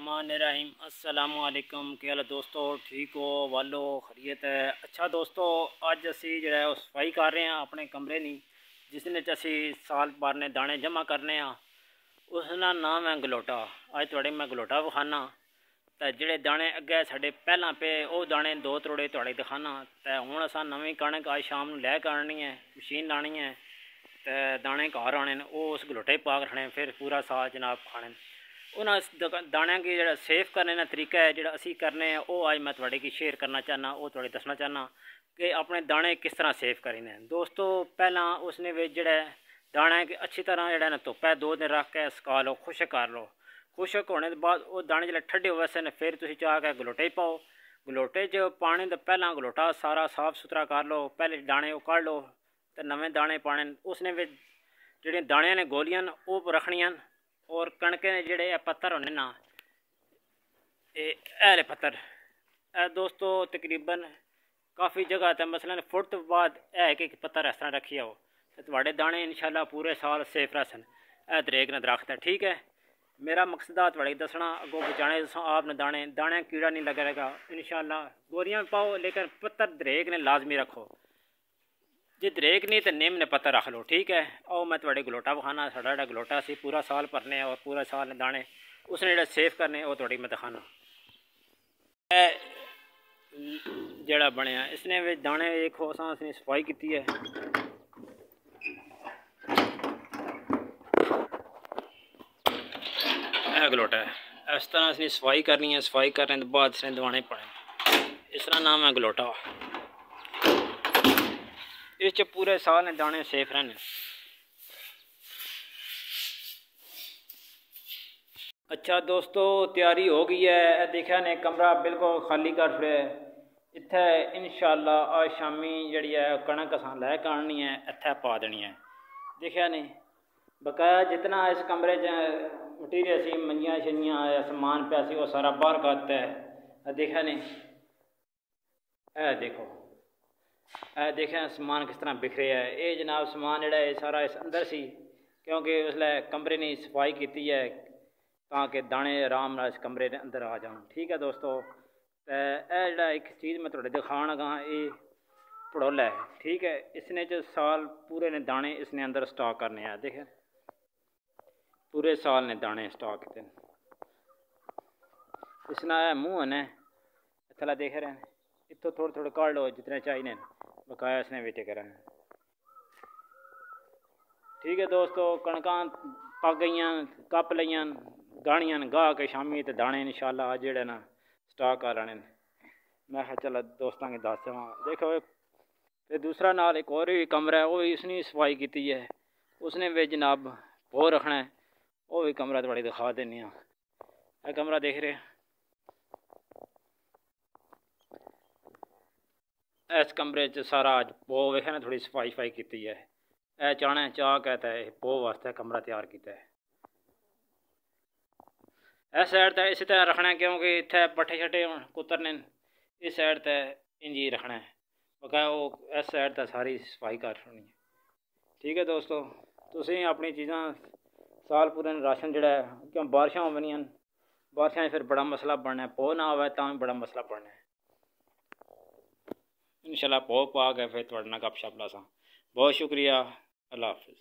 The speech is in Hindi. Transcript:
रहीम अस्सलाम वालेकुम। क्या हाल है दोस्तों, ठीक हो वालो खरीयत है। अच्छा दोस्तों, अज असी जो है सफाई कर रहे हैं अपने कमरे की, जिसने असी साल भर ने दाने जमा करने, उसका नाम है गलोटा। अज थोड़े मैं गलोटा विखाना, तो जोड़े दाने अगे साढ़े पहला पे वो दाने दो त्रोड़े थोड़े दिखाना। तो हूँ असा नवी कणक अज शाम लैके आनी है, मशीन लानी है, तो दाने घर आने वो उस गलोटे पा के रखने, फिर पूरा साल जनाब खाने। उन्होंने दाणिया की जो सेफ करने का तरीका है जो असी करने वो अज मैं थोड़े की शेयर करना चाहना, वो थोड़े दसना चाहना कि अपने दाने किस तरह सेफ करें। दोस्तों पहला उसने जोड़ा दाणा की अच्छी तरह जो धुप्पै 2 दिन रख के सुका लो, खुशक कर लो। खुशक होने के बाद वो दाने जो ठंडे हो वैसे फिर तुम चाह के गलोटे पाओ। गलोटे च पाने तो पहला गलोटा सारा साफ सुथरा कर लो, पहले दाने वो कढ़ लो तो नवे दाने पाने। उसने जो दाणिया ने गोलियां वो रखनियां, और कणक जोड़े पत्थर होने ना, ये पत्थर दोस्तों तकरीबन काफ़ी जगह तो मसलन फुट तो बाद है कि पत्थर इस तरह रखी आओ तो थोड़े दाने इंशाल्लाह पूरे साल सेफ रहसन। दरेक ने दरख्त है, ठीक है। मेरा मकसद है थोड़े दसना अगों बचाने आपने दाने कीड़ा नहीं लगेगा इंशाल्लाह। गोरियां पाओ लेकिन पत्थर दरेक ने लाजमी रखो, जे दरेक नहीं तो निम ने पत्थर रख लो, ठीक है। और मैं थोड़े गलोटा विखाना, साढ़ा गलोटा से पूरा साल भरने और पूरा साल दाने उसने जो सेफ करने वो थोड़ी मैं दिखाना। जड़ा बनया इसने वे दाने देखो असने सफाई की है। गलोटा है इस तरह असने सफाई करनी है। सफाई करने के बाद इसने दवाने पाने, इसका नाम है गलोटा। इस पूरे साल ने दाने सेफ रहने। अच्छा दोस्तों तैयारी हो गई है, देखा ने कमरा बिल्कुल खाली कर छड़े। इत्थे इंशाल्लाह आज शामी जी है कणक अस लैके आनी है, इत्थे पा देनी है। देखा नहीं बकाया जितना इस कमरे च मटीरियल सी मंजियां शंजियां समान पिया सी वो सारा बाहर करता है। देखा नहीं देखो देखा समान किस तरह बिखरे है। ये जनाब समान जोड़ा है सारा इस अंदर सी, क्योंकि उसले कमरे ने सफाई की है ताकि दाने आराम इस कमरे के अंदर आ जाए, ठीक है दोस्तों। तो यह जोड़ा एक चीज़ मैं थोड़े दिखा लगा, ये पड़ोला है, ठीक है। इसने जो साल पूरे ने दाने इसने अंदर स्टॉक करने हैं। देखे पूरे साल ने दाने स्टॉक किए। इसना मुँह है थला देख रहे हैं, इतों थोड़े थोड़े काट लो जितने चाहिए, बकाया इसने बेटे करें, ठीक है दोस्तों। कणकां पक गई, कप लियां गाणियां गाह के शामी तो दाने इंशाल्लाह जेड़े ना स्टॉक कर लेने। मैं चलो दोस्तों के दस देवां। देखो फिर दूसरा नाल एक और भी कमरा है, वो भी इसने सफाई की है, उसने भी जनाब वो रखना है, वो भी कमरा थोड़ी दिखा देनी। यह कमरा देख रहे, इस कमरे च सारा अज पो वेखे ना थोड़ी सफाई सफाई की है। यह चाहना चाह कहता है पो वास्ते कमरा तैयार किया है। इस साइड तो इसी तरह रखना है क्योंकि इतने पट्ठे शट्ठे कुतरने, इस साइड तो इंजी रखना है, बकाया वो इस साइड तो सारी सफाई कर रखनी है, ठीक है दोस्तों। तुम अपनी चीज़ा साल पूरे राशन जोड़ा है, क्यों बारिशां होनियां, बारिशां फिर बड़ा मसला बनना है, पो ना आवे तो बड़ा मसला बनना है। इंशाल्लाह पो पा के फिर थोड़े नाल गप शप लासा। बहुत शुक्रिया, अल्लाह हाफिज़।